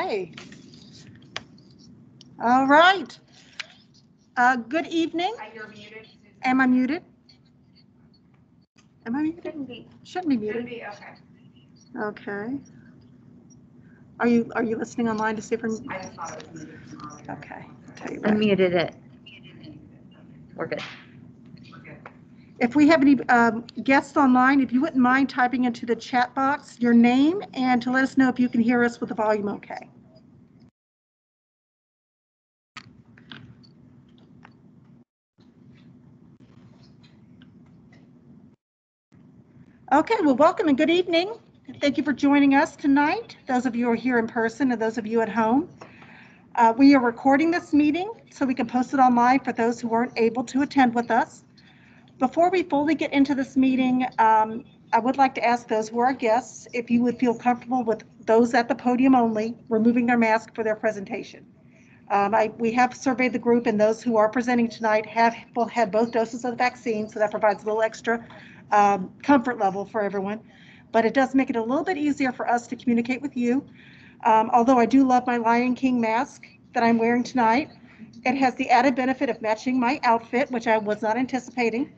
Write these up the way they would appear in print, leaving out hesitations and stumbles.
Okay. All right. Good evening. You're muted. Am I muted? Am I muted? Shouldn't be. Shouldn't be muted. Shouldn't be, okay. Okay. Are you listening online to see if I'm? I just thought it was muted from earlier. Okay. Tell you I what. muted it. We're good. If we have any guests online, if you wouldn't mind typing into the chat box your name and to let us know if you can hear us with the volume okay. Okay, well, welcome and good evening. Thank you for joining us tonight, those of you who are here in person and those of you at home. We are recording this meeting so we can post it online for those who weren't able to attend with us. Before we fully get into this meeting, I would like to ask those who are guests if you would feel comfortable with those at the podium only removing their mask for their presentation. We have surveyed the group, and those who are presenting tonight have had both doses of the vaccine, so that provides a little extra comfort level for everyone. But it does make it a little bit easier for us to communicate with you. Although I do love my Lion King mask that I'm wearing tonight. It has the added benefit of matching my outfit, which I was not anticipating.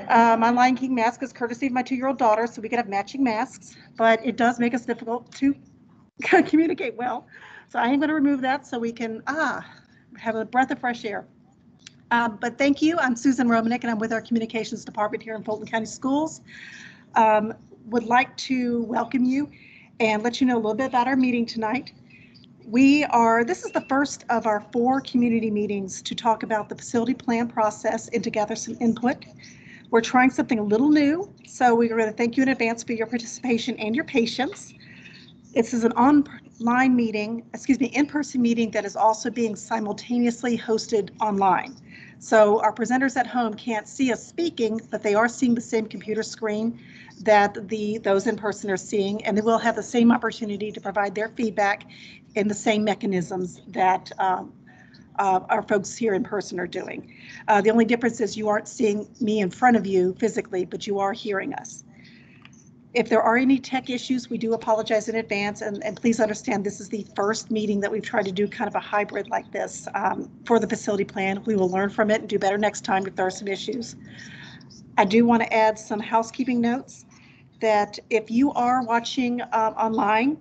My Lion King mask is courtesy of my 2-year-old daughter, so we could have matching masks, but it does make us difficult to communicate well. So I am going to remove that so we can have a breath of fresh air. But thank you. I'm Susan Romanek, and I'm with our communications department here in Fulton County Schools. Would like to welcome you and let you know a little bit about our meeting tonight. This is the first of our 4 community meetings to talk about the facility plan process and to gather some input. We're trying something a little new, so we're going to thank you in advance for your participation and your patience. This is an online meeting, in-person meeting that is also being simultaneously hosted online. So our presenters at home can't see us speaking, but they are seeing the same computer screen that those in person are seeing, and they will have the same opportunity to provide their feedback in the same mechanisms that our folks here in person are doing. The only difference is you aren't seeing me in front of you physically, but you are hearing us. If there are any tech issues, we do apologize in advance, and please understand this is the first meeting that we've tried to do kind of a hybrid like this for the facility plan. We will learn from it and do better next time if there are some issues. I do want to add some housekeeping notes that if you are watching online,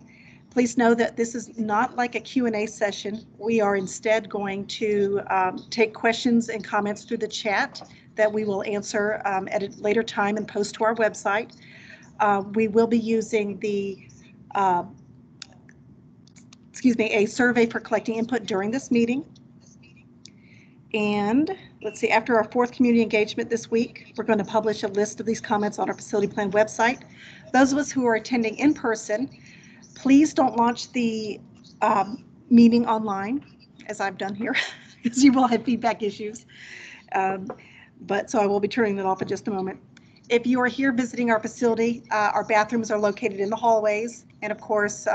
please know that this is not like a Q&A session. We are instead going to take questions and comments through the chat that we will answer at a later time and post to our website. We will be using a survey for collecting input during this meeting. And let's see, after our 4th community engagement this week, we're going to publish a list of these comments on our facility plan website. Those of us who are attending in person, please don't launch the meeting online, as I've done here, because you will have feedback issues. So I will be turning that off in just a moment. If you are here visiting our facility, our bathrooms are located in the hallways. And of course,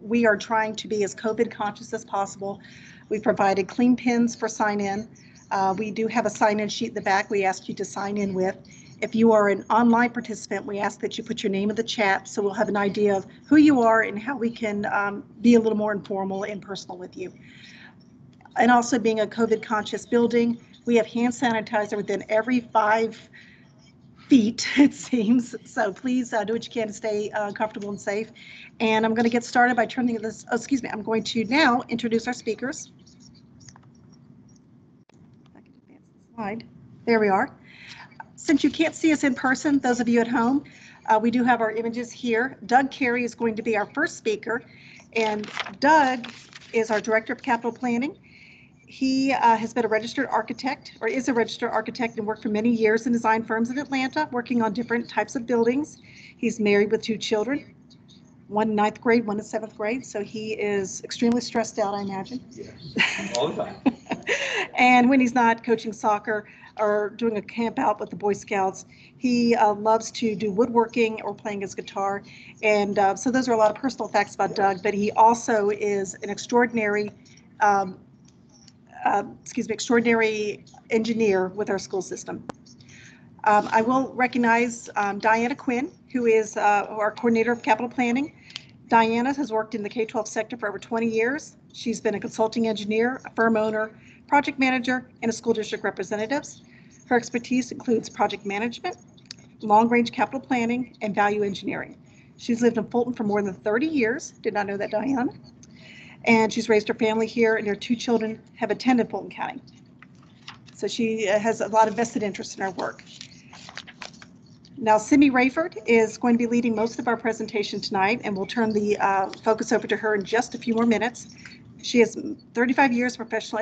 we are trying to be as COVID conscious as possible. We provided clean pins for sign in. We do have a sign in sheet in the back we ask you to sign in with. If you are an online participant, we ask that you put your name in the chat so we'll have an idea of who you are and how we can be a little more informal and personal with you. And also, being a COVID conscious building, we have hand sanitizer within every 5 feet, it seems. So please do what you can to stay comfortable and safe. And I'm going to get started by turning this, I'm going to now introduce our speakers. If I can advance the slide. There we are. Since you can't see us in person, those of you at home, we do have our images here. Doug Carey is going to be our first speaker, and Doug is our Director of Capital Planning. He has been a registered architect, or is a registered architect, and worked for many years in design firms in Atlanta, working on different types of buildings. He's married with 2 children, one in 9th grade, one in 7th grade, so he is extremely stressed out, I imagine. Yes, all the time. And when he's not coaching soccer or doing a camp out with the Boy Scouts, he loves to do woodworking or playing his guitar. And so those are a lot of personal facts about Doug, but he also is an extraordinary engineer with our school system. I will recognize Diana Quinn, who is our coordinator of capital planning. Diana has worked in the K-12 sector for over 20 years. She's been a consulting engineer, a firm owner, project manager, and a school district representative. Her expertise includes project management, long-range capital planning, and value engineering. She's lived in Fulton for more than 30 years. Did not know that, Diana. And she's raised her family here, and her 2 children have attended Fulton County. So she has a lot of vested interest in our work. Now, Simi Rayford is going to be leading most of our presentation tonight, and we'll turn the focus over to her in just a few more minutes. She has 35 years of professional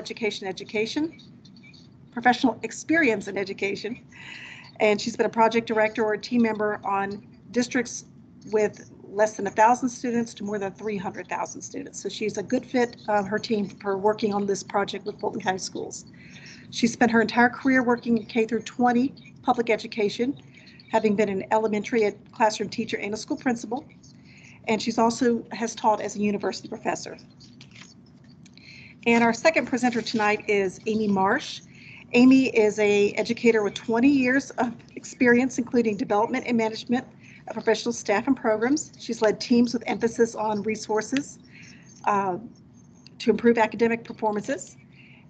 experience in education, and she's been a project director or a team member on districts with less than 1,000 students to more than 300,000 students. So she's a good fit, her team, for working on this project with Fulton County Schools. She spent her entire career working in K through 20 public education, having been an elementary classroom teacher and a school principal. And she's also has taught as a university professor. And our second presenter tonight is Amy Marsh. Amy is an educator with 20 years of experience, including development and management of professional staff and programs. She's led teams with emphasis on resources to improve academic performances.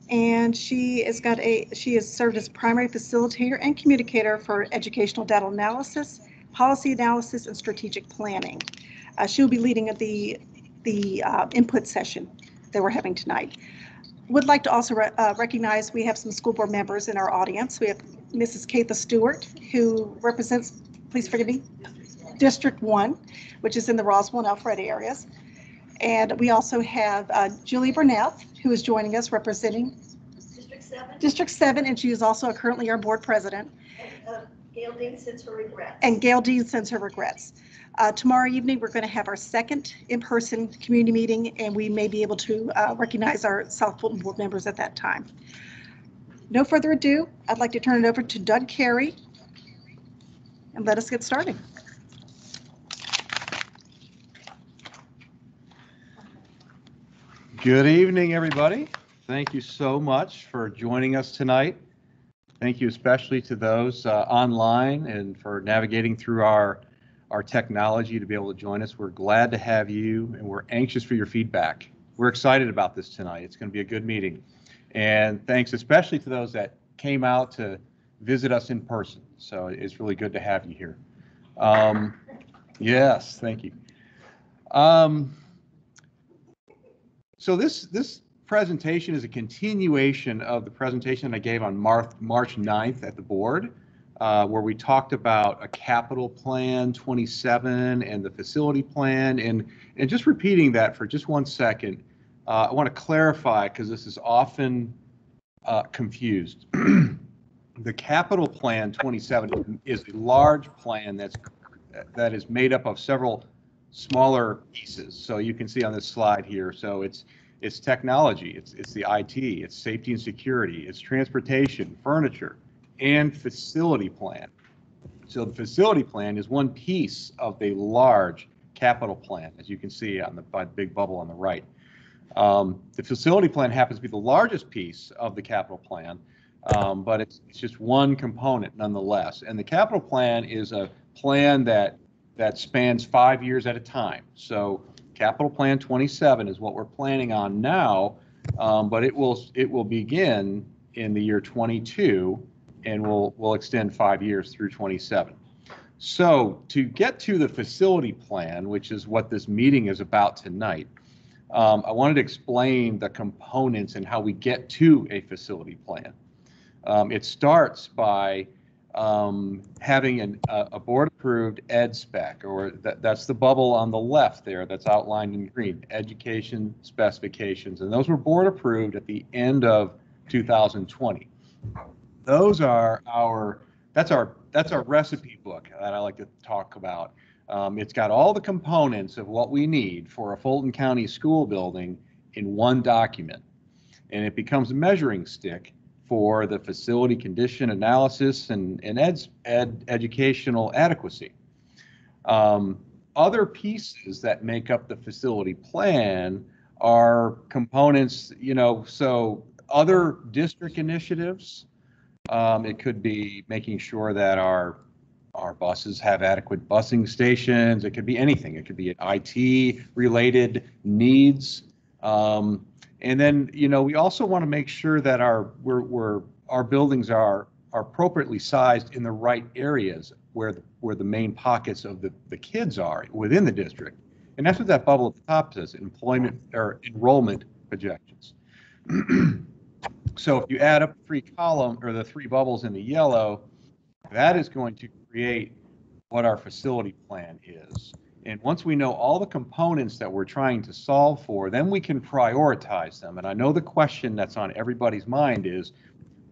And she has served as primary facilitator and communicator for educational data analysis, policy analysis, and strategic planning. She'll be leading the input session that we're having tonight. Would like to also recognize we have some school board members in our audience. We have Mrs. Katha Stewart, who represents, please forgive me, District 1, which is in the Roswell and Alpharetta areas. And we also have Julie Burnett, who is joining us representing District 7, and she is also currently our board president. And Gail Dean sends her regrets. And Gail Dean sends her regrets. Tomorrow evening, we're going to have our second in-person community meeting, and we may be able to recognize our South Fulton board members at that time. No further ado, I'd like to turn it over to Doug Carey, and let us get started. Good evening, everybody. Thank you so much for joining us tonight. Thank you especially to those online and for navigating through our technology to be able to join us. We're glad to have you, and we're anxious for your feedback. We're excited about this tonight. It's going to be a good meeting. And thanks especially to those that came out to visit us in person. So it's really good to have you here. Yes, thank you. So this presentation is a continuation of the presentation I gave on March 9th at the board, where we talked about a capital plan 27 and the facility plan. And just repeating that for just 1 second, I want to clarify because this is often confused. The capital plan 27 is a large plan that is made up of several smaller pieces. So you can see on this slide here. So it's technology, it's the IT, it's safety and security, it's transportation, furniture, and facility plan. So the facility plan is one piece of the large capital plan, as you can see on the big bubble on the right. The facility plan happens to be the largest piece of the capital plan, but it's just one component nonetheless. And the capital plan is a plan that spans 5 years at a time. So capital plan 27 is what we're planning on now, but it will begin in the year 22 and will extend 5 years through 27. So to get to the facility plan, which is what this meeting is about tonight, I wanted to explain the components and how we get to a facility plan. It starts by having a board-approved ed spec, or that's the bubble on the left there that's outlined in green, education specifications, and those were board-approved at the end of 2020. Those are that's our recipe book that I like to talk about. It's got all the components of what we need for a Fulton County school building in one document, and it becomes a measuring stick for the facility condition analysis and educational adequacy. Other pieces that make up the facility plan are components, so other district initiatives. It could be making sure that our our buses have adequate busing stations. It could be anything. It could be IT related needs. And then, we also want to make sure that our buildings are appropriately sized in the right areas where the main pockets of the kids are within the district. And that's what that bubble at the top says, employment or enrollment projections. So if you add up the three bubbles in the yellow, that is going to create what our facility plan is. And once we know all the components that we're trying to solve for, then we can prioritize them. And I know the question that's on everybody's mind is,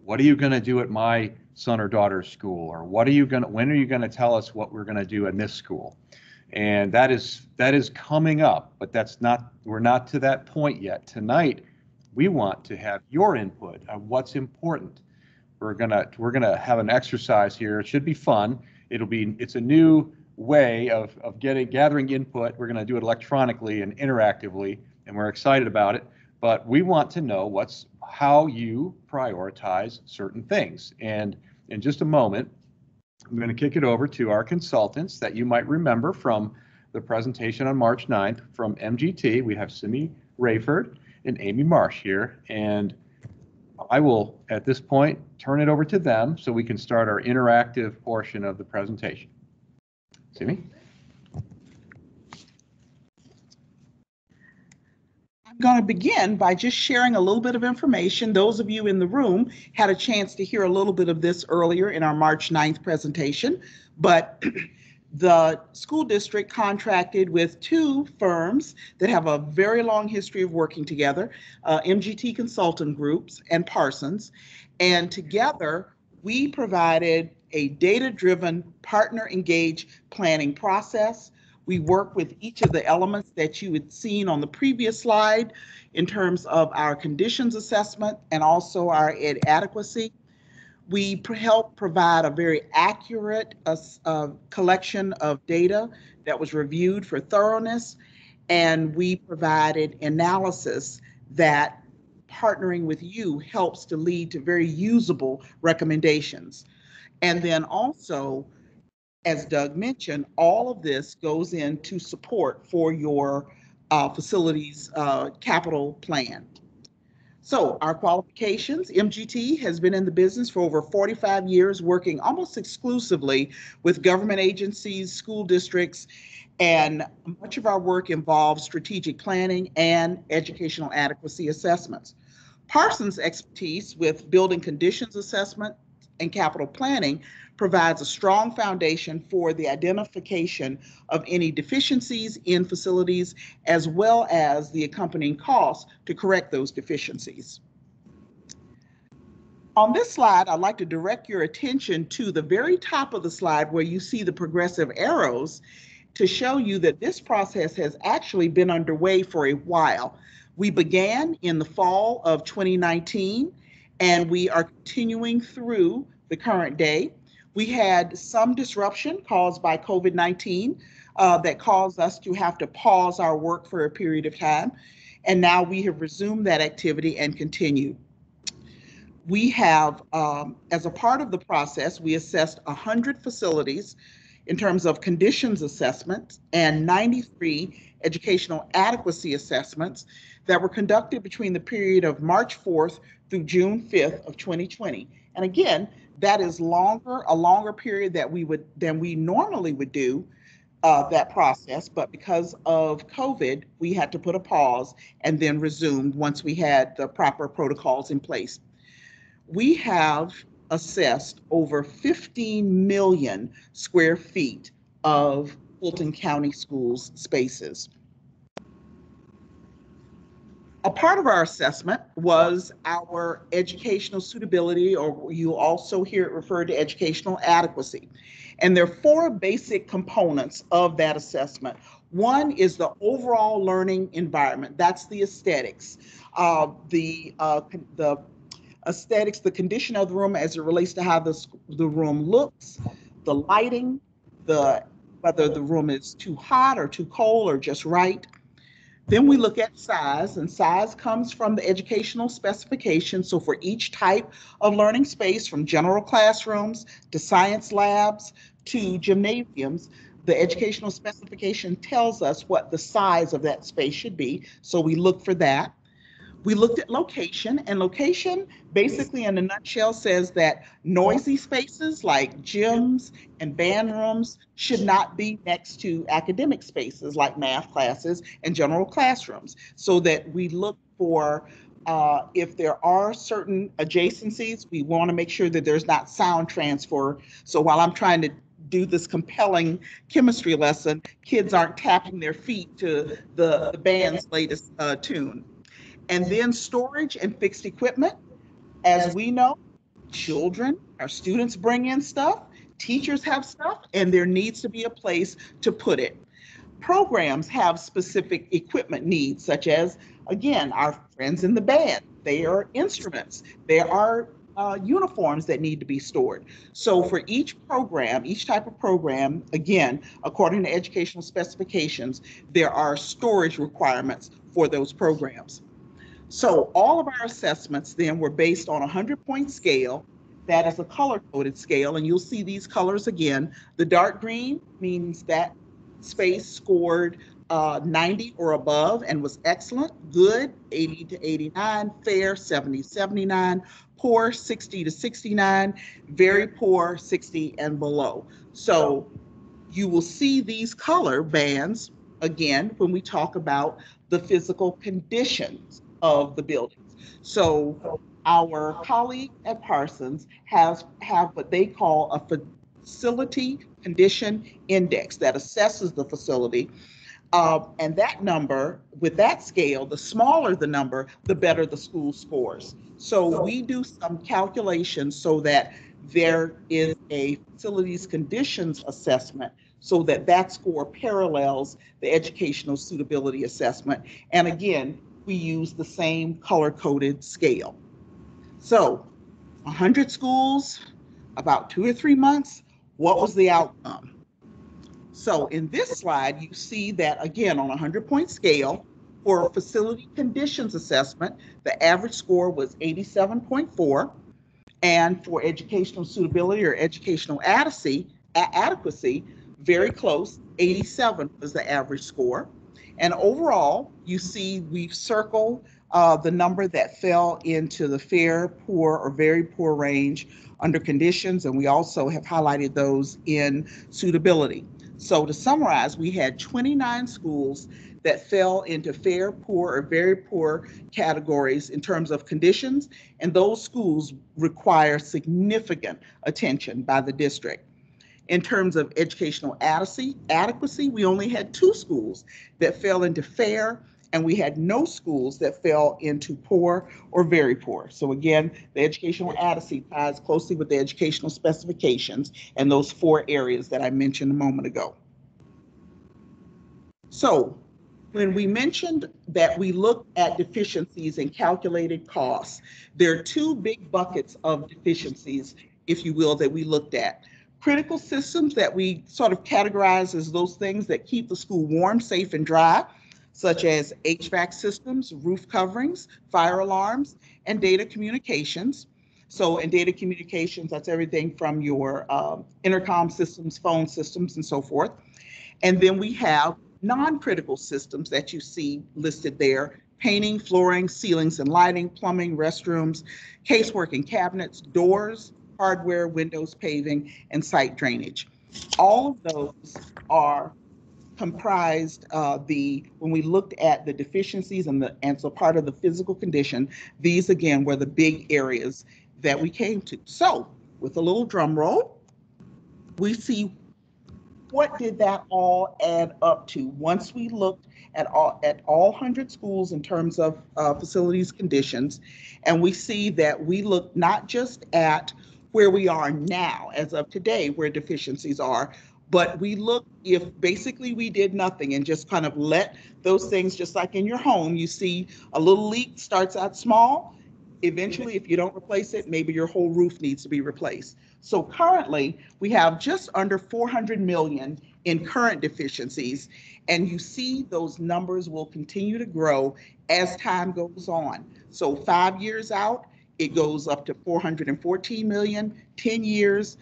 what are you going to do at my son or daughter's school? Or when are you going to tell us what we're going to do in this school? And that is coming up, but we're not to that point yet. Tonight, we want to have your input on what's important. We're gonna have an exercise here. It should be fun. It's a new way of gathering input. We're gonna do it electronically and interactively, and we're excited about it. But we want to know how you prioritize certain things. And in just a moment, I'm going to kick it over to our consultants that you might remember from the presentation on March 9th from MGT. We have Simi Rayford and Amy Marsh here. And I will, at this point, turn it over to them so we can start our interactive portion of the presentation. Simi? I'm going to begin by just sharing a little bit of information. Those of you in the room had a chance to hear a little bit of this earlier in our March 9th presentation, but the school district contracted with two firms that have a very long history of working together, MGT Consultant Groups and Parsons, and together we provided a data-driven partner engaged planning process. We work with each of the elements that you had seen on the previous slide in terms of our conditions assessment and also our ed adequacy. We help provide a very accurate collection of data that was reviewed for thoroughness, and we provided analysis that partnering with you helps to lead to very usable recommendations. And then also, as Doug mentioned, all of this goes into support for your facilities capital plan. So our qualifications, MGT has been in the business for over 45 years, working almost exclusively with government agencies, school districts, and much of our work involves strategic planning and educational adequacy assessments. Parsons' expertise with building conditions assessment and capital planning provides a strong foundation for the identification of any deficiencies in facilities, as well as the accompanying costs to correct those deficiencies. On this slide, I'd like to direct your attention to the very top of the slide where you see the progressive arrows to show you that this process has actually been underway for a while. We began in the fall of 2019, and we are continuing through the current day. We had some disruption caused by COVID-19 that caused us to have to pause our work for a period of time. And now we have resumed that activity and continue. We have, as a part of the process, we assessed 100 facilities in terms of conditions assessments and 93 educational adequacy assessments that were conducted between the period of March 4th through June 5th of 2020. And again, that is a longer period than we normally would do that process, but because of COVID, we had to put a pause and then resumed once we had the proper protocols in place. We have assessed over 15 million square feet of Fulton County Schools spaces. A part of our assessment was our educational suitability, or you also hear it referred to educational adequacy. And there are four basic components of that assessment. One is the overall learning environment. That's the aesthetics. The aesthetics, the condition of the room as it relates to how the room looks, the lighting, whether the room is too hot or too cold or just right. Then we look at size, and size comes from the educational specification. So for each type of learning space, from general classrooms to science labs to gymnasiums, the educational specification tells us what the size of that space should be. So we look for that. We looked at location, and location basically in a nutshell says that noisy spaces like gyms and band rooms should not be next to academic spaces like math classes and general classrooms, so that we look for if there are certain adjacencies, we want to make sure that there's not sound transfer. So while I'm trying to do this compelling chemistry lesson, kids aren't tapping their feet to the band's latest tune. And then storage and fixed equipment. As we know, children, our students bring in stuff, teachers have stuff, and there needs to be a place to put it. Programs have specific equipment needs, such as, again, our friends in the band. They are instruments. There are uniforms that need to be stored. So for each program, each type of program, again, according to educational specifications, there are storage requirements for those programs. So all of our assessments then were based on a 100-point scale. That is a color-coded scale, and you'll see these colors again. The dark green means that space scored 90 or above and was excellent, good, 80 to 89, fair, 70 to 79, poor, 60 to 69, very poor, 60 and below. So you will see these color bands again when we talk about the physical conditions of the buildings. So our colleague at Parsons have what they call a facility condition index that assesses the facility. And that number, with that scale, the smaller the number, the better the school scores. So we do some calculations so that there is a facilities conditions assessment so that that score parallels the educational suitability assessment. And again, we use the same color-coded scale. So 100 schools, about 2 or 3 months, what was the outcome? So in this slide, you see that, again, on a 100-point scale, for a facility conditions assessment, the average score was 87.4. And for educational suitability or educational adequacy, very close, 87 was the average score. And overall, you see we've circled the number that fell into the fair, poor, or very poor range under conditions, and we also have highlighted those in suitability. So to summarize, we had 29 schools that fell into fair, poor, or very poor categories in terms of conditions, and those schools require significant attention by the district. In terms of educational adequacy, we only had 2 schools that fell into fair, and we had no schools that fell into poor or very poor. So again, the educational adequacy ties closely with the educational specifications and those 4 areas that I mentioned a moment ago. So when we mentioned that we looked at deficiencies and calculated costs, there are 2 big buckets of deficiencies, if you will, that we looked at. Critical systems that we sort of categorize as those things that keep the school warm, safe, and dry, such as HVAC systems, roof coverings, fire alarms, and data communications. So in data communications, that's everything from your intercom systems, phone systems, and so forth. And then we have non-critical systems that you see listed there: painting, flooring, ceilings and lighting, plumbing, restrooms, casework and cabinets, doors, hardware, windows, paving, and site drainage. All of those are comprised when we looked at the deficiencies and so part of the physical condition, these again were the big areas that we came to. So with a little drum roll, we see what did that all add up to once we looked at all 100 schools in terms of facilities conditions, and we see that we look not just at where we are now as of today, where deficiencies are, but we look if basically we did nothing and just kind of let those things, just like in your home, you see a little leak starts out small. Eventually, if you don't replace it, maybe your whole roof needs to be replaced. So currently, we have just under 400 million in current deficiencies, and you see those numbers will continue to grow as time goes on. So 5 years out, it goes up to 414 million, 10 years,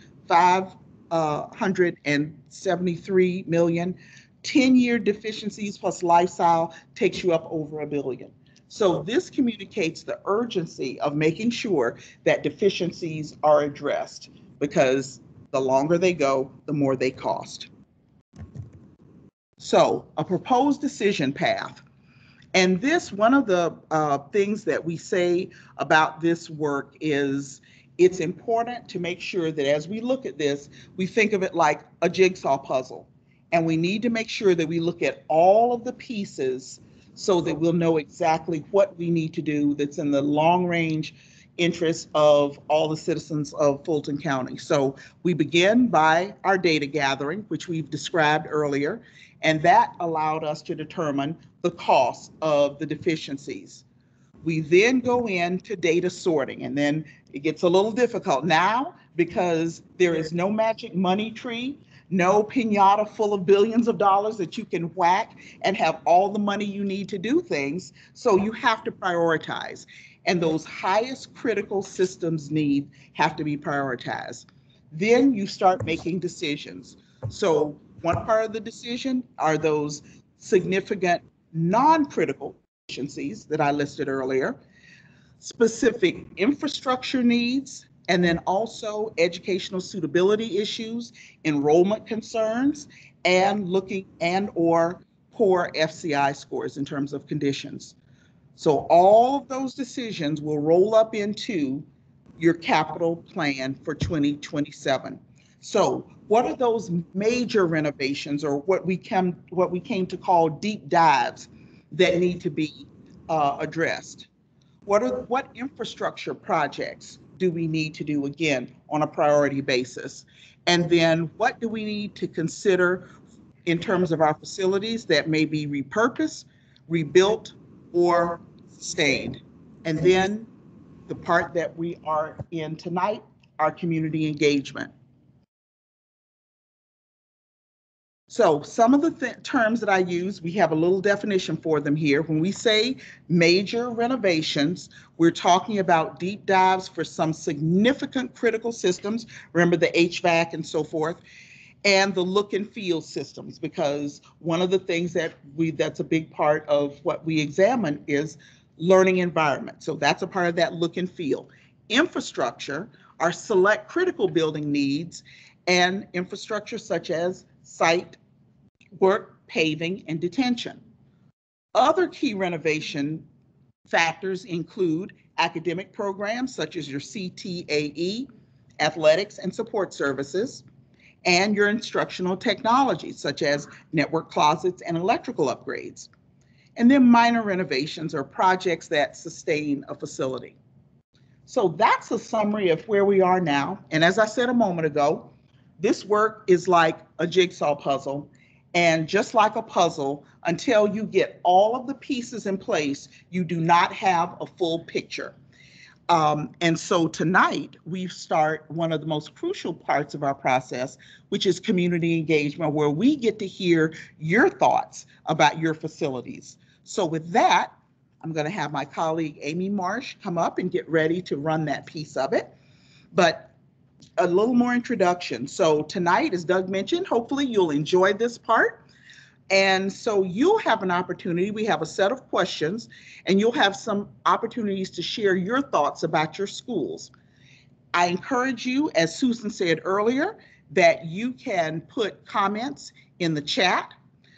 173 million. 10-year deficiencies plus lifestyle takes you up over $1 billion. So this communicates the urgency of making sure that deficiencies are addressed, because the longer they go, the more they cost. So a proposed decision path. And this, one of the things that we say about this work is it's important to make sure that as we look at this, we think of it like a jigsaw puzzle. And we need to make sure that we look at all of the pieces so that we'll know exactly what we need to do that's in the long range interest of all the citizens of Fulton County. So we begin by our data gathering, which we've described earlier, and that allowed us to determine the cost of the deficiencies. We then go into data sorting, and then it gets a little difficult now because there is no magic money tree, no piñata full of billions of dollars that you can whack and have all the money you need to do things. So you have to prioritize. And those highest critical systems need have to be prioritized. Then you start making decisions. So one part of the decision are those significant non-critical efficiencies that I listed earlier, specific infrastructure needs, and then also educational suitability issues, enrollment concerns, and looking and/or poor FCI scores in terms of conditions. So all of those decisions will roll up into your capital plan for 2027. So what are those major renovations, or what we came to call deep dives, that need to be addressed? What infrastructure projects do we need to do, again, on a priority basis? And then what do we need to consider in terms of our facilities that may be repurposed, rebuilt, or sustained? And then the part that we are in tonight, our community engagement. So some of the terms that I use, we have a little definition for them here. When we say major renovations, we're talking about deep dives for some significant critical systems. Remember the HVAC and so forth, and the look and feel systems, because one of the things that's a big part of what we examine is learning environment. So that's a part of that look and feel. Infrastructure are select critical building needs and infrastructure such as site work, paving, and detention. Other key renovation factors include academic programs such as your CTAE, athletics and support services, and your instructional technologies such as network closets and electrical upgrades. And then minor renovations are projects that sustain a facility. So that's a summary of where we are now. And as I said a moment ago, this work is like a jigsaw puzzle. And just like a puzzle, until you get all of the pieces in place, you do not have a full picture. And so tonight, we start one of the most crucial parts of our process, which is community engagement, where we get to hear your thoughts about your facilities. So with that, I'm going to have my colleague Amy Marsh come up and get ready to run that piece of it. But a little more introduction. So tonight, as Doug mentioned, hopefully you'll enjoy this part. And so you'll have an opportunity, we have a set of questions, and you'll have some opportunities to share your thoughts about your schools. I encourage you, as Susan said earlier, that you can put comments in the chat.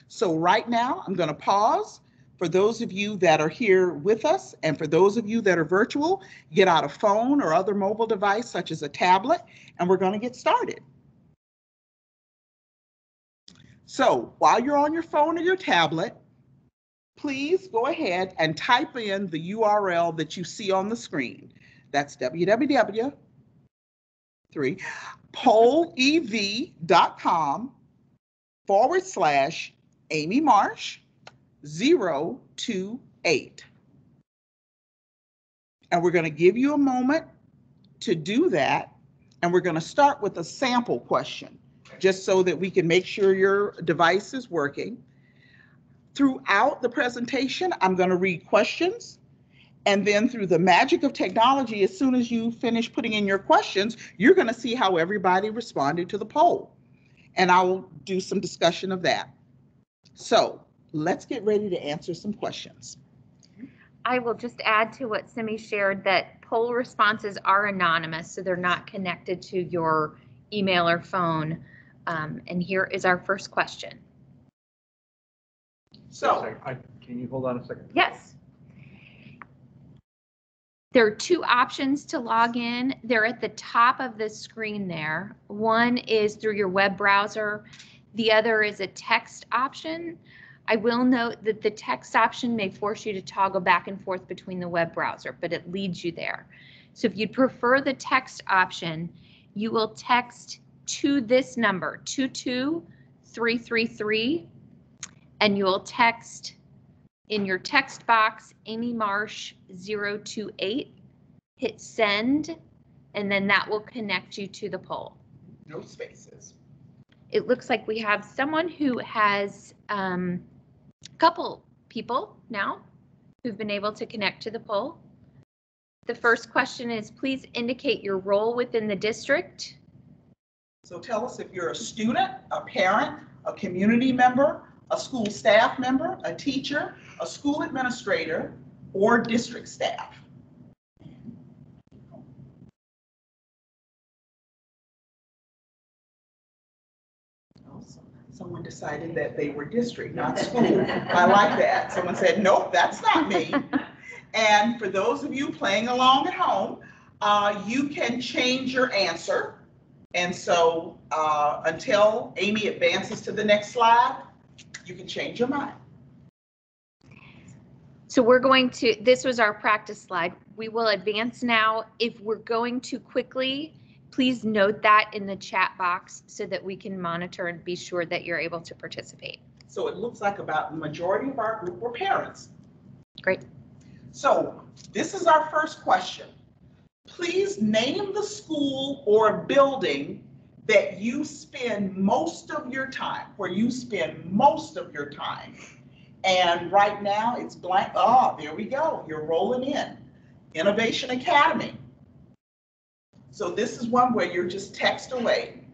So right now, I'm going to pause. For those of you that are here with us, and for those of you that are virtual, get out a phone or other mobile device such as a tablet, and we're going to get started. So while you're on your phone or your tablet, please go ahead and type in the URL that you see on the screen. That's www.polev.com/Amy Marsh 028. And we're going to give you a moment to do that. And we're going to start with a sample question, just so that we can make sure your device is working. Throughout the presentation, I'm going to read questions, And then through the magic of technology, as soon as you finish putting in your questions, you're going to see how everybody responded to the poll. And I will do some discussion of that. So let's get ready to answer some questions. I will just add to what Simi shared that poll responses are anonymous, so they're not connected to your email or phone. And here is our first question. So, Can you hold on a second? Yes. There are two options to log in. They're at the top of the screen there. One is through your web browser. The other is a text option. I will note that the text option may force you to toggle back and forth between the web browser, but it leads you there. So if you'd prefer the text option, you will text to this number, 22333, and you will text in your text box, Amy Marsh 028, hit send, and then that will connect you to the poll. no spaces. It looks like we have someone who has a couple people now who've been able to connect to the poll. The first question is, please indicate your role within the district. So tell us if you're a student, a parent, a community member, a school staff member, a teacher, a school administrator, or district staff. Someone decided that they were district, not school. I like that. Someone said, nope, that's not me. And for those of you playing along at home, you can change your answer. And so until Amy advances to the next slide, you can change your mind. So we're going to, this was our practice slide. We will advance now. If we're going too quickly, please note that in the chat box so that we can monitor and be sure that you're able to participate. So it looks like about the majority of our group were parents. Great. So this is our first question. Please name the school or building that you spend most of your time, where you spend most of your time. And right now it's blank. Oh, there we go. You're rolling in. Innovation Academy. So this is one where you're just text away.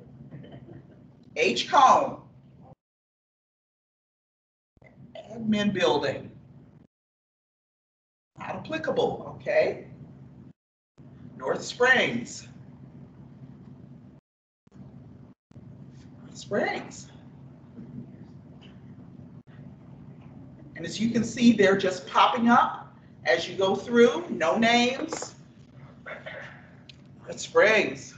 H-Cone. Admin building. Not applicable, okay. North Springs. North Springs. And as you can see, they're just popping up as you go through, no names. North Springs.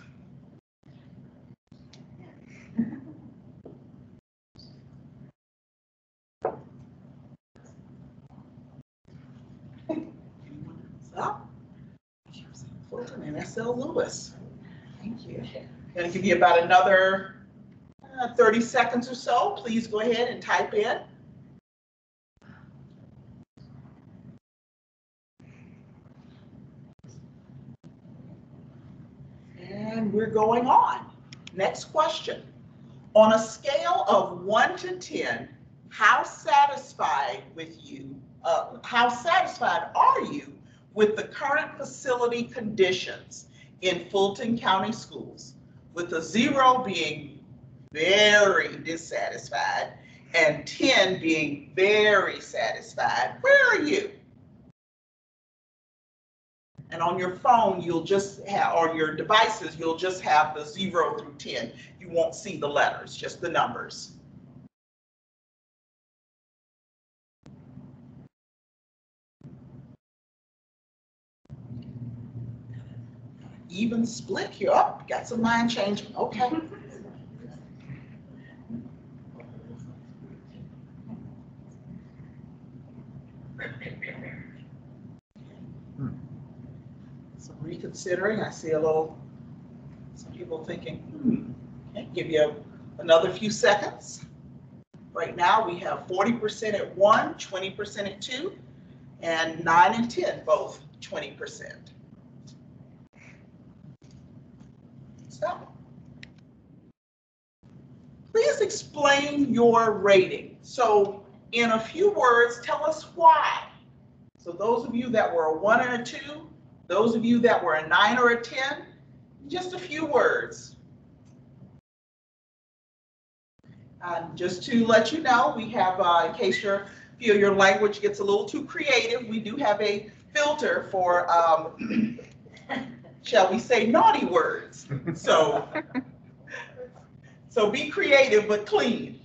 Stop. Fulton and S.L. Lewis. Thank you. I'm going to give you about another 30 seconds or so. Please go ahead and type in. And we're going on. Next question. On a scale of 1 to 10, how satisfied are you with the current facility conditions in Fulton County Schools, with a 0 being very dissatisfied and 10 being very satisfied? Where are you? And on your phone, you'll just have, or your devices, you'll just have the 0 through 10. You won't see the letters, just the numbers. Even split here. Oh, got some mind changing. Okay. So reconsidering, I see some people thinking, okay, give you another few seconds. Right now we have 40% at 1, 20% at 2, and 9 and 10 both 20%. So, please explain your rating. So in a few words, tell us why So those of you that were a 1 and a 2, those of you that were a 9 or a 10, just a few words. And just to let you know, we have, in case you feel your language gets a little too creative, we do have a filter for, shall we say, naughty words. So be creative but clean.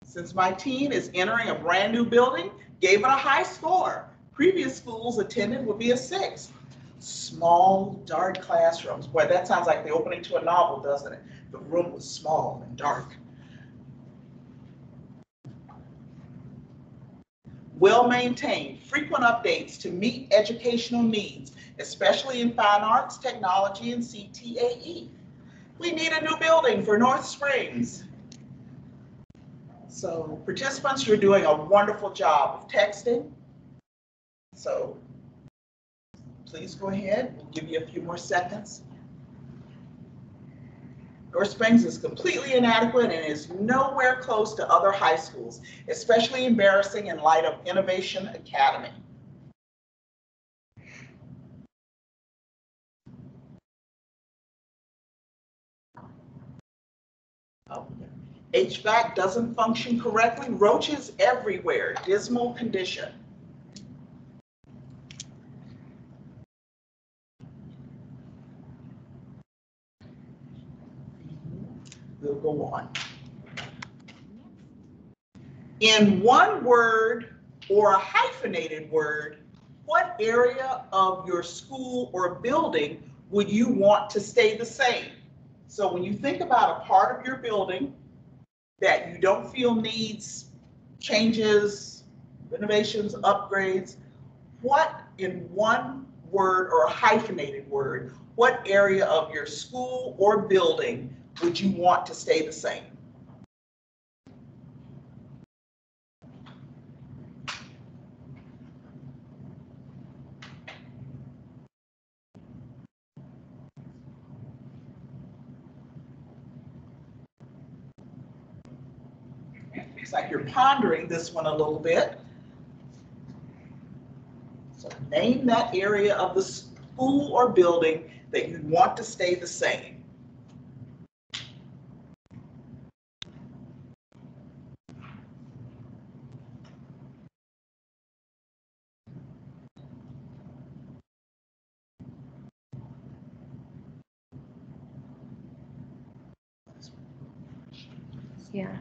Since my teen is entering a brand new building, gave it a high score. Previous schools attended would be a 6. Small, dark classrooms. Boy, that sounds like the opening to a novel, doesn't it? The room was small and dark. Well-maintained, frequent updates to meet educational needs, especially in fine arts, technology, and CTAE. We need a new building for North Springs. So participants, you're doing a wonderful job of texting. So please go ahead. We'll give you a few more seconds. North Springs is completely inadequate and is nowhere close to other high schools, especially embarrassing in light of Innovation Academy. Oh. HVAC doesn't function correctly. Roaches everywhere. Dismal condition. We'll go on. In one word or a hyphenated word, what area of your school or building would you want to stay the same? So when you think about a part of your building that you don't feel needs changes, renovations, upgrades, what in one word or a hyphenated word, what area of your school or building would you want to stay the same? Looks like you're pondering this one a little bit. So name that area of the school or building that you want to stay the same. Yeah.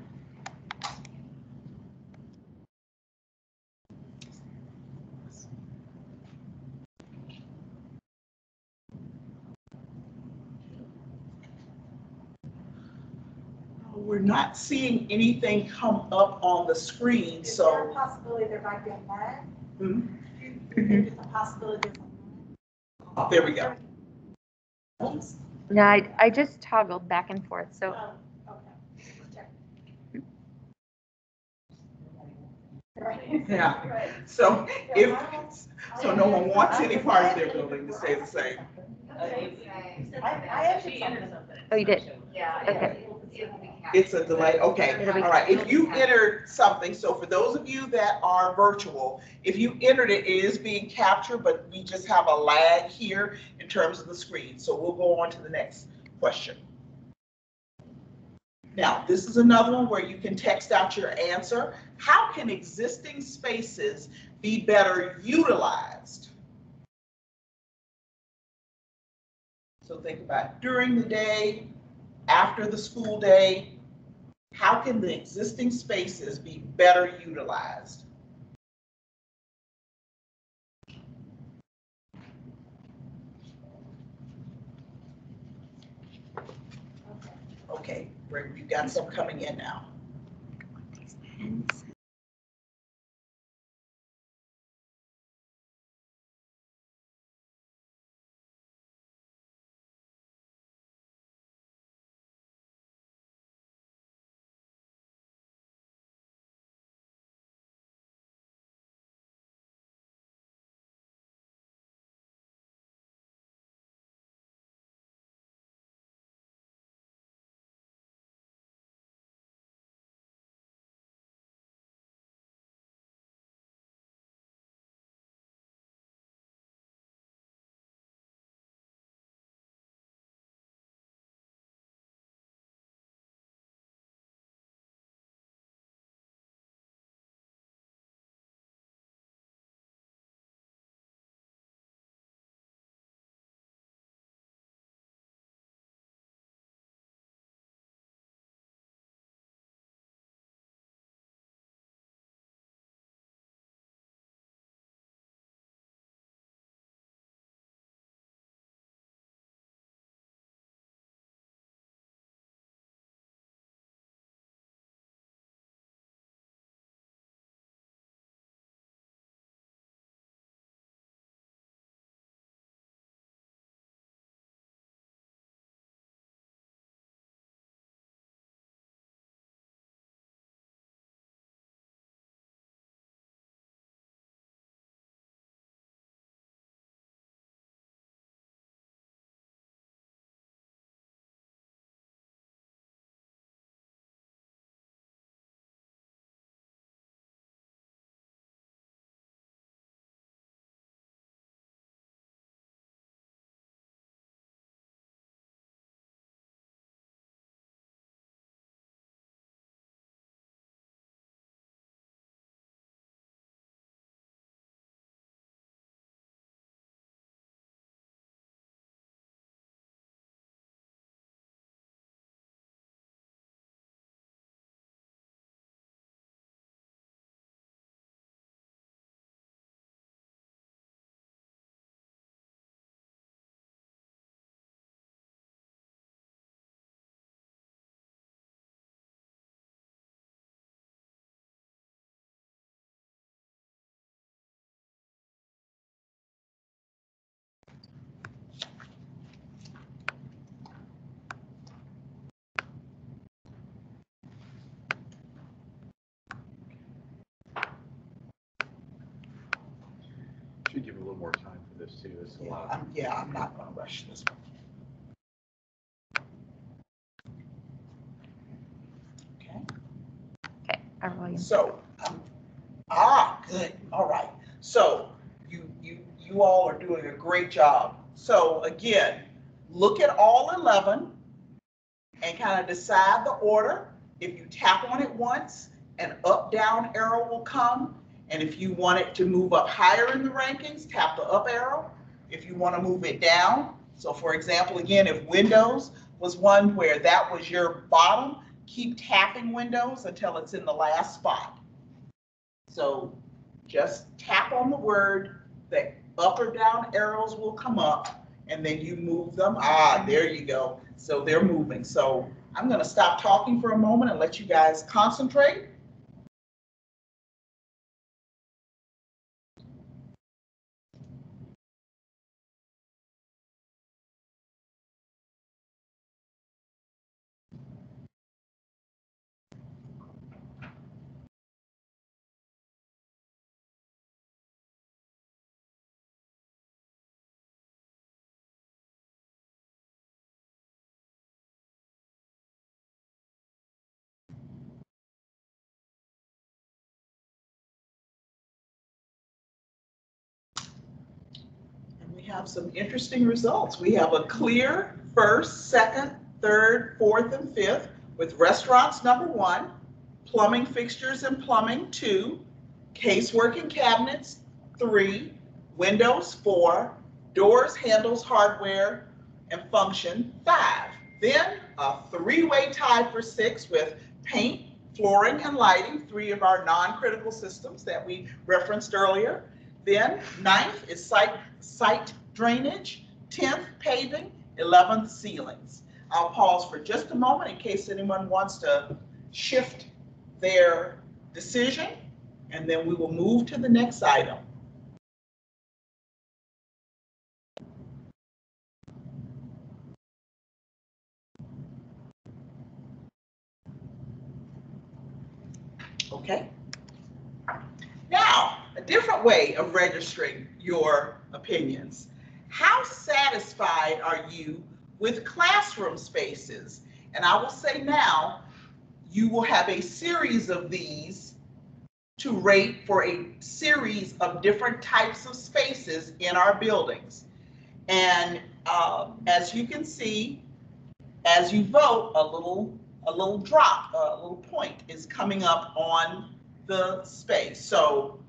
We're not seeing anything come up on the screen, Is there a so. possibility there might be a lag? Mhm. There's a possibility there's a lag? There we go. No, I just toggled back and forth, so. Oh, okay. Check. Right. Yeah. Right. So if, Yeah, so no one wants any part of their building to stay the same. I actually entered something. Oh, you did? Yeah. Okay. It's a delay, okay, It'll be- all right. If you entered something, so for those of you that are virtual, if you entered it, it is being captured, but we just have a lag here in terms of the screen. So we'll go on to the next question. Now, this is another one where you can text out your answer. How can existing spaces be better utilized? So think about during the day, after the school day, how can the existing spaces be better utilized? Okay, we've got some coming in now. These pens. Should give a little more time for this too. It's a lot. I'm not gonna rush this one. Okay. Okay, our volume. So, good, all right. So you all are doing a great job. So again, look at all 11 and kind of decide the order. If you tap on it once, an up down arrow will come. And if you want it to move up higher in the rankings, tap the up arrow. If you want to move it down, so for example, again, if Windows was one where that was your bottom, keep tapping Windows until it's in the last spot. So just tap on the word, the up or down arrows will come up, and then you move them. There you go. So they're moving. So I'm going to stop talking for a moment and let you guys concentrate. We have some interesting results. We have a clear first, second, third, fourth, and fifth, with restaurants number 1, plumbing fixtures and plumbing 2, casework and cabinets 3, windows 4, doors, handles, hardware, and function 5. Then a 3-way tie for 6 with paint, flooring, and lighting, 3 of our non-critical systems that we referenced earlier. Then 9th is site drainage, 10th paving, 11th ceilings. I'll pause for just a moment in case anyone wants to shift their decision, and then we will move to the next item. Okay. Now, a different way of registering your opinions. How satisfied are you with classroom spaces? And I will say now, you will have a series of these to rate for a series of different types of spaces in our buildings. And as you can see, as you vote, a little drop, a little point is coming up on the space. So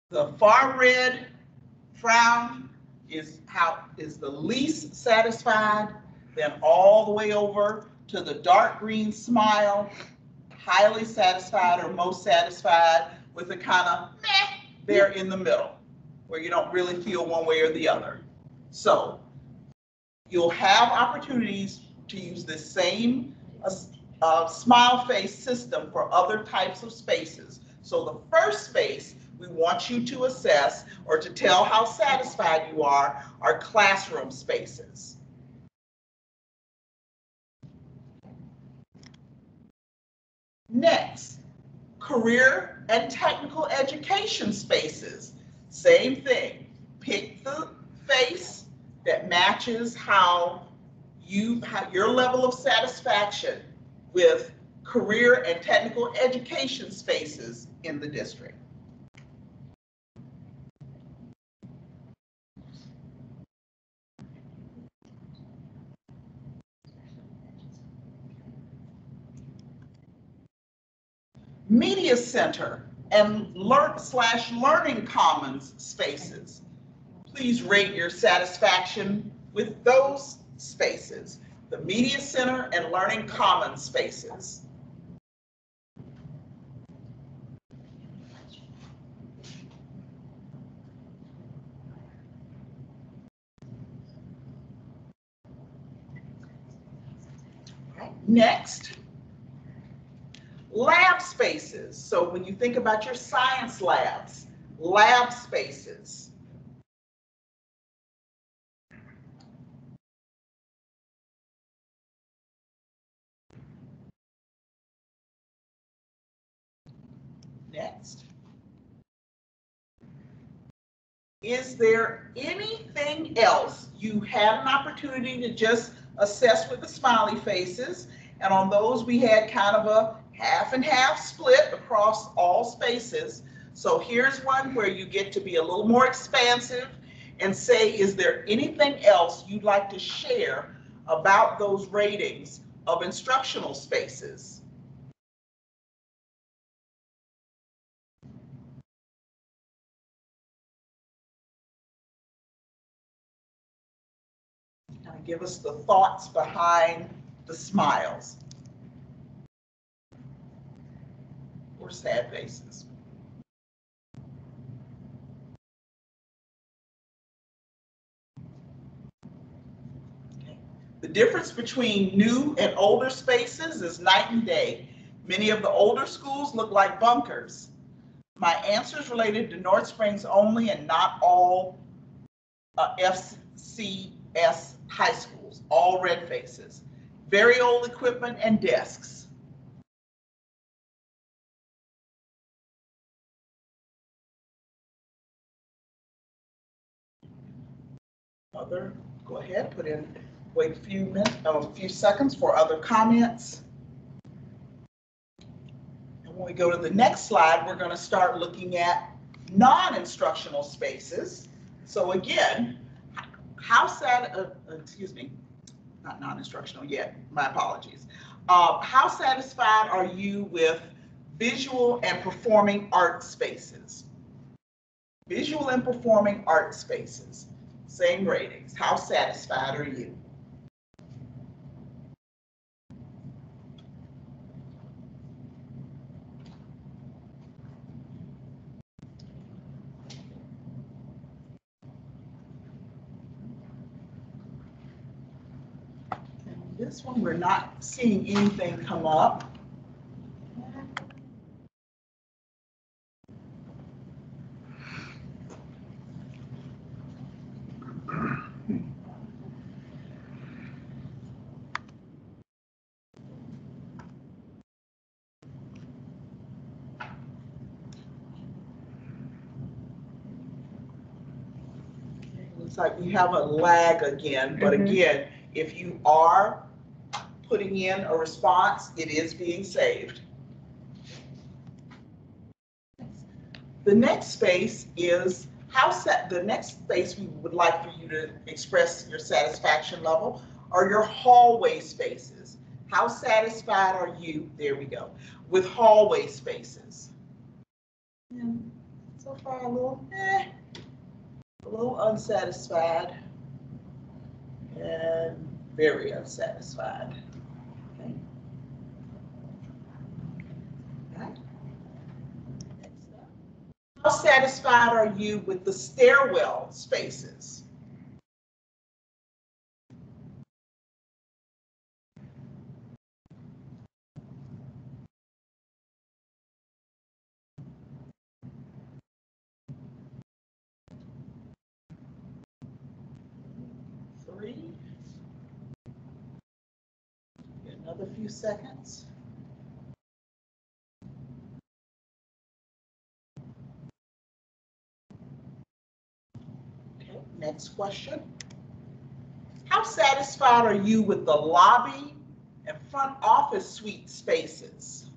the far red frown is the least satisfied, then all the way over to the dark green smile, highly satisfied or most satisfied, with the kind of meh there in the middle, where you don't really feel one way or the other. So you'll have opportunities to use this same smile face system for other types of spaces. So the first space we want you to assess or to tell how satisfied you are classroom spaces. Next, career and technical education spaces. Same thing. Pick the face that matches how your level of satisfaction with career and technical education spaces in the district. Media center and learning commons spaces. Please rate your satisfaction with those spaces, the media center and learning commons spaces. Next, lab spaces. So when you think about your science labs, lab spaces. Next, Is there anything else? You had an opportunity to just assess with the smiley faces, and on those we had kind of a half and half split across all spaces. So here's one where you get to be a little more expansive and say, is there anything else you'd like to share about those ratings of instructional spaces? Kind of give us the thoughts behind the smiles or sad faces. Okay. The difference between new and older spaces is night and day. Many of the older schools look like bunkers. My answers related to North Springs only and not all FCS high schools, all red faces. Very old equipment and desks. Other, go ahead, wait a few seconds for other comments. And when we go to the next slide, we're going to start looking at non-instructional spaces. So again, excuse me, not non-instructional yet, my apologies. How satisfied are you with visual and performing art spaces? Visual and performing art spaces, same ratings. How satisfied are you? This one, we're not seeing anything come up. Looks like we have a lag again, but again, if you are putting in a response, it is being saved. The next space is the next space we would like for you to express your satisfaction level are your hallway spaces. How satisfied are you, there we go, with hallway spaces? And so far a little unsatisfied and very unsatisfied. Okay. Right. Next up. How satisfied are you with the stairwell spaces? Three. Another few seconds. Okay, next question. How satisfied are you with the lobby and front office suite spaces?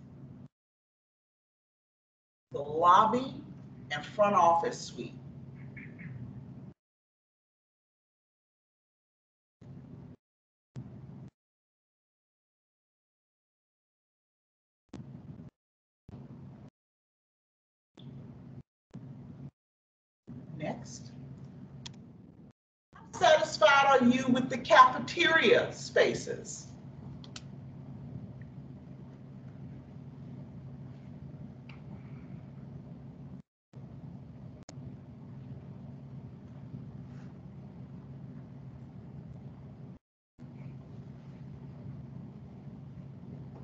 The lobby and front office suite. Next. How satisfied are you with the cafeteria spaces?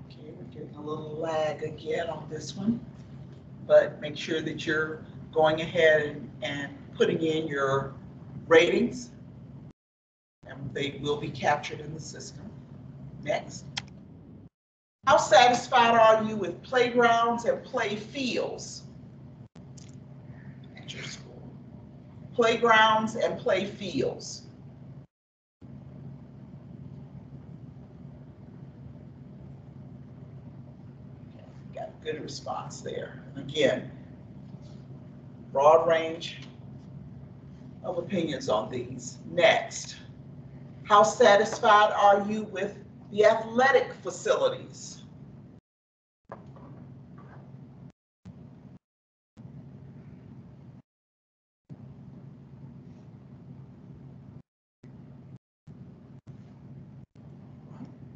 Okay, we're getting a little lag again on this one, but make sure that you're going ahead and putting in your ratings, and they will be captured in the system. Next. How satisfied are you with playgrounds and play fields at your school? playgrounds and play fields. Got a good response there. Again, broad range of opinions on these. Next, how satisfied are you with the athletic facilities?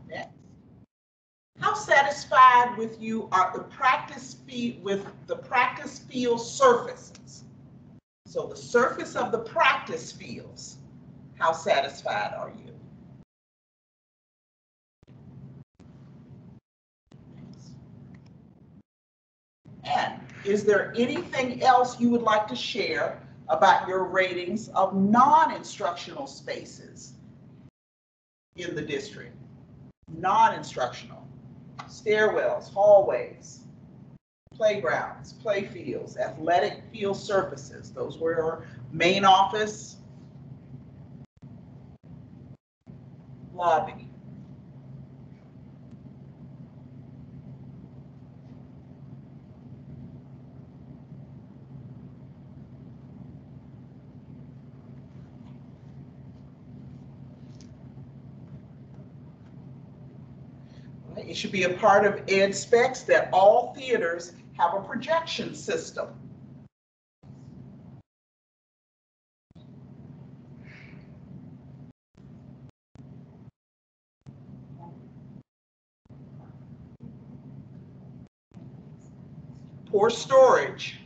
Next, how satisfied with you are the practice field surfaces? So the surface of the practice fields, how satisfied are you? And is there anything else you would like to share about your ratings of non-instructional spaces in the district? Non-instructional, stairwells, hallways, playgrounds, play fields, athletic field surfaces. Those were our main office, lobby. It should be a part of ed specs that all theaters have a projection system. Poor storage.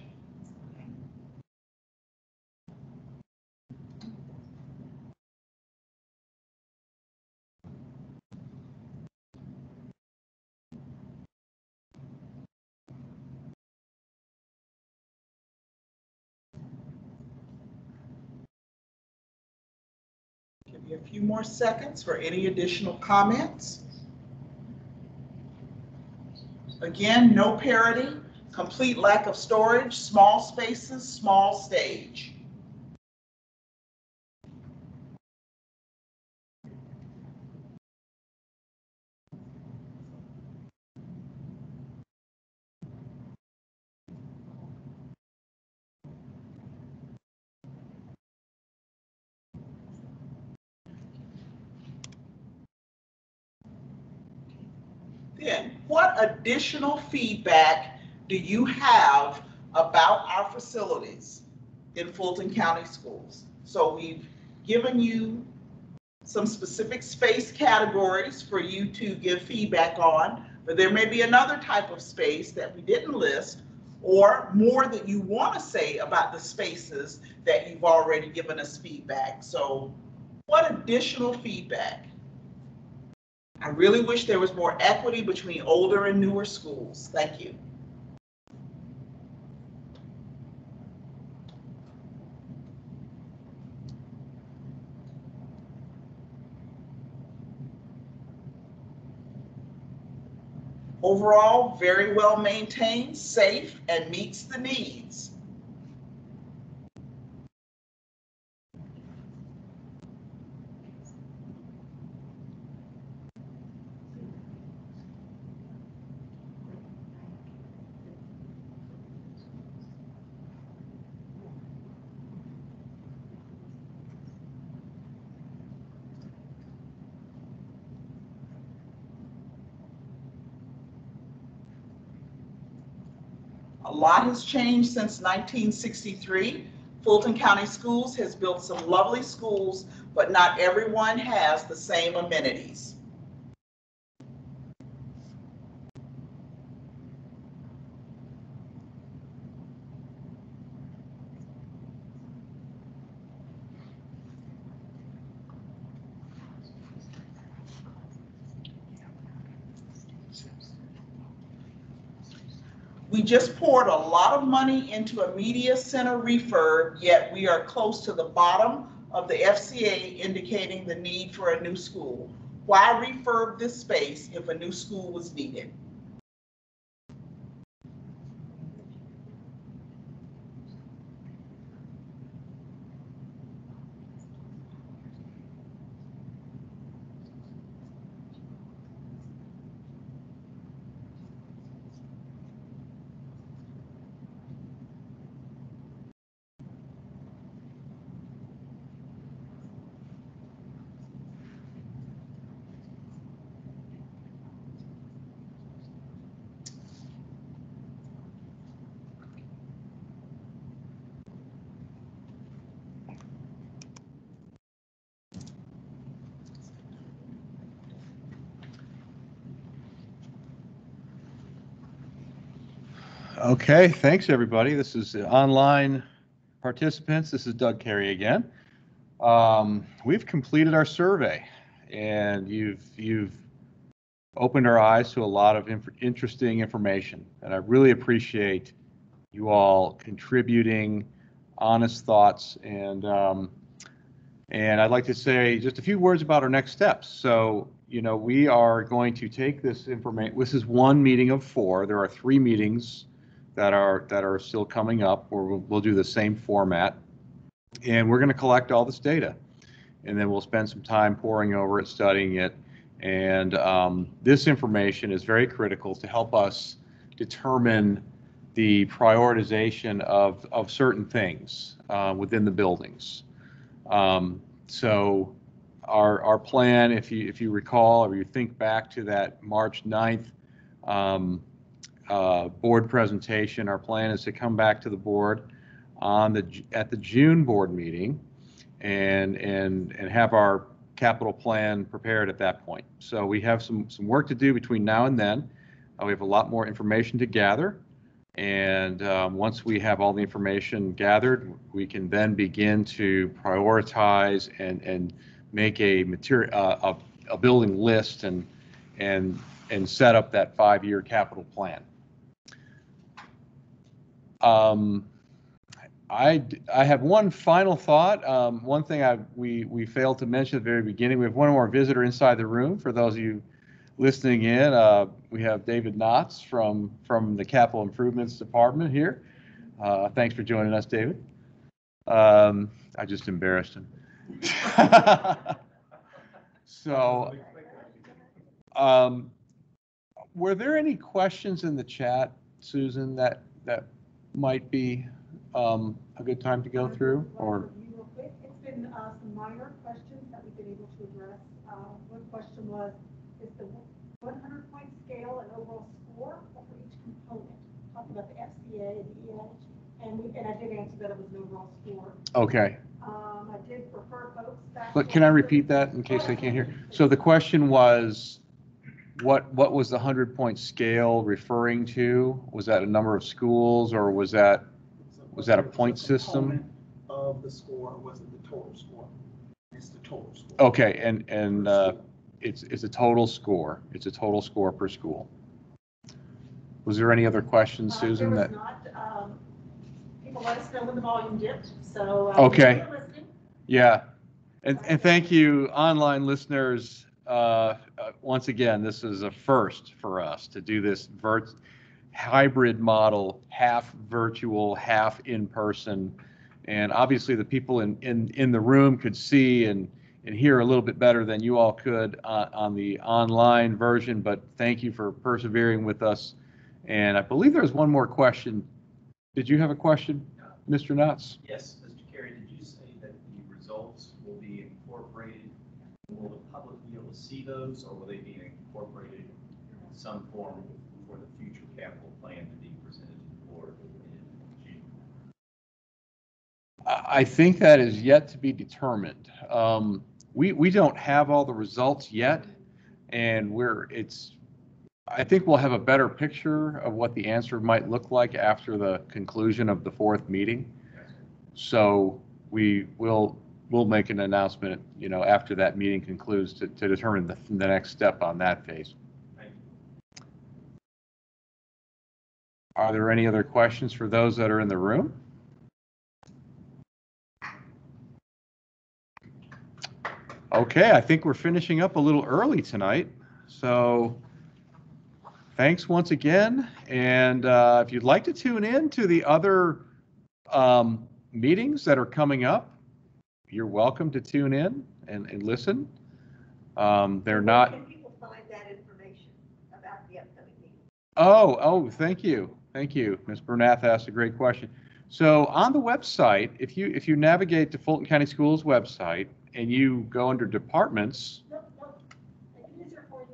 Give you a few more seconds for any additional comments. Again, no parity, complete lack of storage, small spaces, small stage. Then, what additional feedback do you have about our facilities in Fulton County Schools? So we've given you some specific space categories for you to give feedback on, but there may be another type of space that we didn't list, or more that you want to say about the spaces that you've already given us feedback. So what additional feedback? I really wish there was more equity between older and newer schools. Thank you. Overall, very well maintained, safe, and meets the needs. A lot has changed since 1963. Fulton County Schools has built some lovely schools, but not everyone has the same amenities. We just poured a lot of money into a media center refurb, yet we are close to the bottom of the FCA indicating the need for a new school. Why refurb this space if a new school was needed? Okay, thanks, everybody. This is online participants. This is Doug Carey again. We've completed our survey, and you've opened our eyes to a lot of interesting information, and I really appreciate you all contributing honest thoughts, and I'd like to say just a few words about our next steps. So, we are going to take this information. This is one meeting of 4. There are 3 meetings that are still coming up, where we'll do the same format, and we're going to collect all this data, and then we'll spend some time poring over it, studying it, and this information is very critical to help us determine the prioritization of certain things within the buildings. So our plan, if you recall, or you think back to that March 9th board presentation, our plan is to come back to the board at the June board meeting and have our capital plan prepared at that point. So we have some work to do between now and then. We have a lot more information to gather, and once we have all the information gathered, we can then begin to prioritize and make a building list and set up that 5-year capital plan. I have one final thought. One thing we failed to mention at the very beginning. We have one more visitor inside the room. For those of you listening in, we have David Knotts from the Capital Improvements Department here. Thanks for joining us, David. I just embarrassed him. So, were there any questions in the chat, Susan, that might be a good time to go through? Or It's been some minor questions that we've been able to address. One question was, is the 100-point scale an overall score or for each component? Talking about the FCA and the EH, and I did answer that it was an overall score. Okay. I did refer folks back. But can I repeat that in case they can't hear? So the question was, what was the 100-point scale referring to? Was that a number of schools, or was that a point system? Of the score, was it the total score? It's the total score. Okay, and it's a total score. It's a total score per school. Was there any other questions, Susan? There was not. People let us know when the volume dipped, so okay. You're listening. Yeah, and thank you, online listeners. Once again, this is a first for us to do this hybrid model, half virtual, half in person, and obviously the people in the room could see and hear a little bit better than you all could on the online version. But thank you for persevering with us. And I believe there was one more question. Did you have a question, Mr. Knotts? Yes, Mr. Carey, did you say that the results will be incorporated? Will the public be able to see those, or will they be incorporated in some form for the future capital plan to be presented to the board in June? I think that is yet to be determined. We don't have all the results yet, and I think we'll have a better picture of what the answer might look like after the conclusion of the 4th meeting. So we'll make an announcement, after that meeting concludes to determine the next step on that phase. Thank you. Are there any other questions for those that are in the room? Okay, I think we're finishing up a little early tonight. So thanks once again. And if you'd like to tune in to the other meetings that are coming up, you're welcome to tune in and listen. They're not. Where can people find that information about the upcoming meeting? Oh, thank you. Thank you. Ms. Bernath asked a great question. So on the website, if you navigate to Fulton County Schools website and you go under departments. Nope. I can use it for you.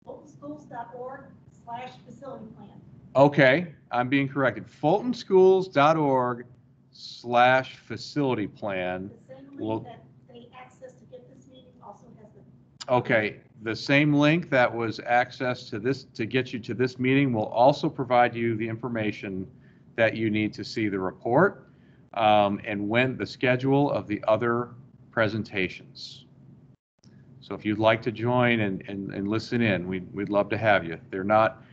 FultonSchools.org/facility plan. Okay, I'm being corrected. FultonSchools.org/facility plan. The same link that they access to get this meeting also has the. Okay, The same link that was access to this, to get you to this meeting, will also provide you the information that you need to see the report, and when the schedule of the other presentations. So if you'd like to join and listen in, we'd love to have you. They're not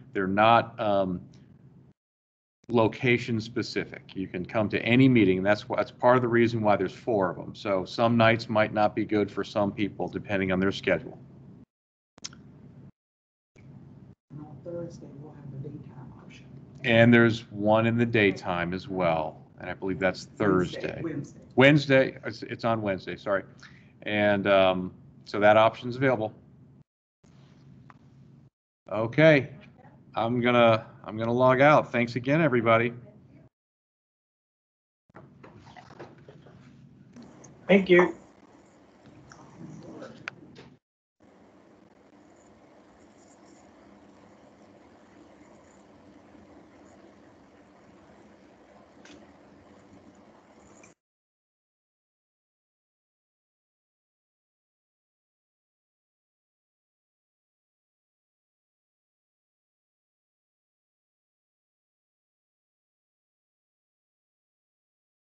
location specific. You can come to any meeting. That's part of the reason why there's 4 of them. So some nights might not be good for some people depending on their schedule. And on Thursday, we'll have the daytime option. And there's one in the daytime as well, and I believe that's Thursday. Wednesday. It's on Wednesday, sorry. And so that option's available. Okay, I'm gonna log out. Thanks again, everybody. Thank you.